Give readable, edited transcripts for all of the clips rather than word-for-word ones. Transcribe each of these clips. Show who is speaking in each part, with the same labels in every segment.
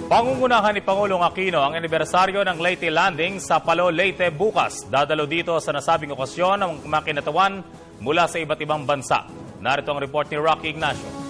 Speaker 1: Pangungunahan ni Pangulong Aquino ang anibersaryo ng Leyte Landing sa Palo, Leyte bukas. Dadalo dito sa nasabing okasyon ng makinatawan mula sa iba't ibang bansa. Narito ang report ni Rocky Ignacio.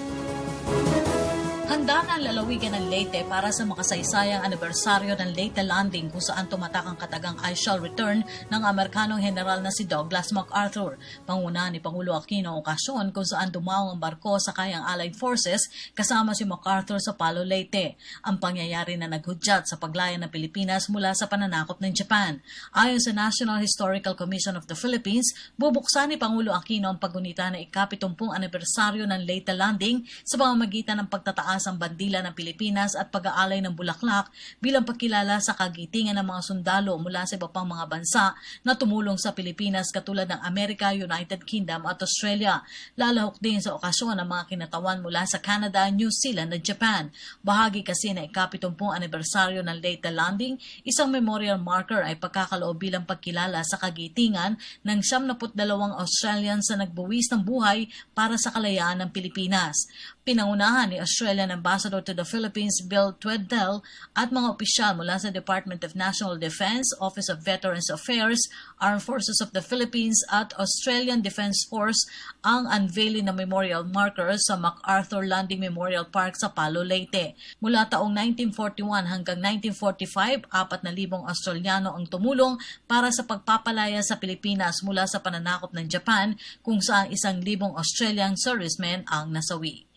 Speaker 2: Handa na ang lalawigan ng Leyte para sa makasaysayang anibersaryo ng Leyte Landing kung saan tumatak ang katagang I shall return ng Amerikanong general na si Douglas MacArthur. Pangunahan ni Pangulo Aquino ang okasyon kung saan dumaong ang barko sa kayang Allied Forces kasama si MacArthur sa Palo, Leyte. Ang pangyayari na naghudyat sa paglaya ng Pilipinas mula sa pananakop ng Japan. Ayon sa National Historical Commission of the Philippines, bubuksan ni Pangulo Aquino ang paggunita ng ika-70 anibersaryo ng Leyte Landing sa pamamagitan ng pagtataas ang bandila ng Pilipinas at pag-aalay ng bulaklak bilang pagkilala sa kagitingan ng mga sundalo mula sa iba pang mga bansa na tumulong sa Pilipinas katulad ng Amerika, United Kingdom at Australia. Lalahok din sa okasyon ang mga kinatawan mula sa Canada, New Zealand at Japan. Bahagi kasi na ika-70 anibersaryo ng Leyte Landing, isang memorial marker ay pagkakaloob bilang pagkilala sa kagitingan ng 72 Australians na nagbuwis ng buhay para sa kalayaan ng Pilipinas. Pinangunahan ni Australian Ambassador to the Philippines Bill Tweddell at mga opisyal mula sa Department of National Defense, Office of Veterans Affairs, Armed Forces of the Philippines at Australian Defense Force ang unveiling na memorial marker sa MacArthur Landing Memorial Park sa Palo, Leyte. Mula taong 1941 hanggang 1945, 4,000 Australiano ang tumulong para sa pagpapalaya sa Pilipinas mula sa pananakop ng Japan kung saan 1,000 Australian servicemen ang nasawi.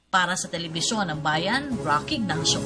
Speaker 2: Para sa Telebisyon ng Bayan, Rocky Ignacio.